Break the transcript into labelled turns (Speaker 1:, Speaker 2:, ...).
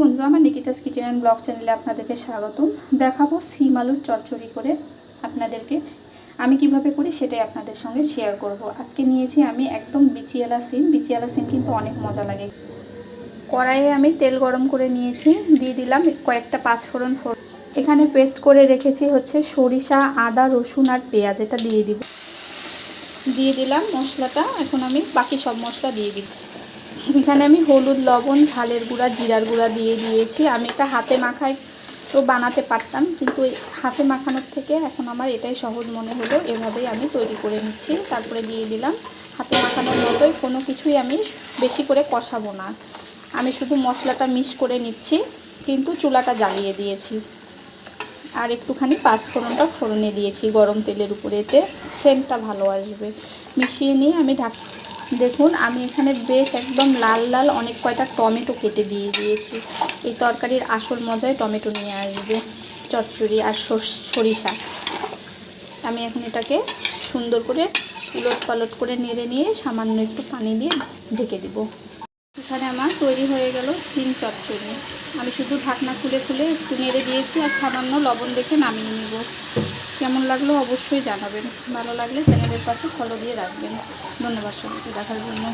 Speaker 1: বন্ধুরা, আমার নিকিতাস kitchen and blog চ্যানেলে আপনাদেরকে স্বাগতম। দেখাবো সিম আলুর চচ্চড়ি করে আপনাদেরকে আমি কিভাবে করি সেটাই আপনাদের সঙ্গে শেয়ার করব। আজকে নিয়েছি আমি একদম বিচিওয়ালা সিম কিন্তু অনেক মজা লাগে। কড়াইয়ে আমি তেল গরম করে নিয়েছি, দিয়ে দিলাম কয়েকটা পাঁচফোড়ন। এখানে পেস্ট করে রেখেছি হচ্ছে সরিষা, আদা, রসুন আর পেঁয়াজ, এটা দিয়ে দিলাম মশলাটা। এখন আমি বাকি সব মশলা দিয়ে দিচ্ছি। এখানে আমি হলুদ, লবণ, ঝালের গুঁড়া, জিরার গুঁড়া দিয়ে দিয়েছি। আমি এটা হাতে মাখায় তো বানাতে পারতাম, কিন্তু এই হাতে মাখানোর থেকে এখন আমার এটাই সহজ মনে হলো, এভাবেই আমি তৈরি করে নিচ্ছি। তারপরে দিয়ে দিলাম হাতে মাখানোর মতোই, কোনো কিছুই আমি বেশি করে কষাবো না, আমি শুধু মশলাটা মিক্স করে নিচ্ছি, কিন্তু চুলাটা জ্বালিয়ে দিয়েছি। আর একটুখানি পাঁচফোড়নটা ফোড়নে দিয়েছি গরম তেলের উপরে, এতে সেন্টটা ভালো আসবে। মিশিয়ে নিয়ে আমি দেখুন আমি এখানে বেশ একদম লাল লাল অনেক কয়টা টমেটো কেটে দিয়ে দিয়েছি। এই তরকারির আসল মজায় টমেটো নিয়ে আসবে, চচ্চড়ি আর সরিষা। আমি এখন এটাকে সুন্দর করে উলট পালট করে নেড়ে নিয়ে সামান্য একটু পানি দিয়ে ঢেকে দেব। এখানে আমার তৈরি হয়ে গেল সিম চচ্চড়ি। আমি শুধু ঢাকনা খুলে খুলে একটু নেড়ে দিয়েছি আর সামান্য লবণ দেখে নামিয়ে নেব। কেমন লাগলো অবশ্যই জানাবেন, ভালো লাগলে চ্যানেলের পাশে ফলো দিয়ে রাখবেন। ধন্যবাদ সবাইকে দেখার জন্য।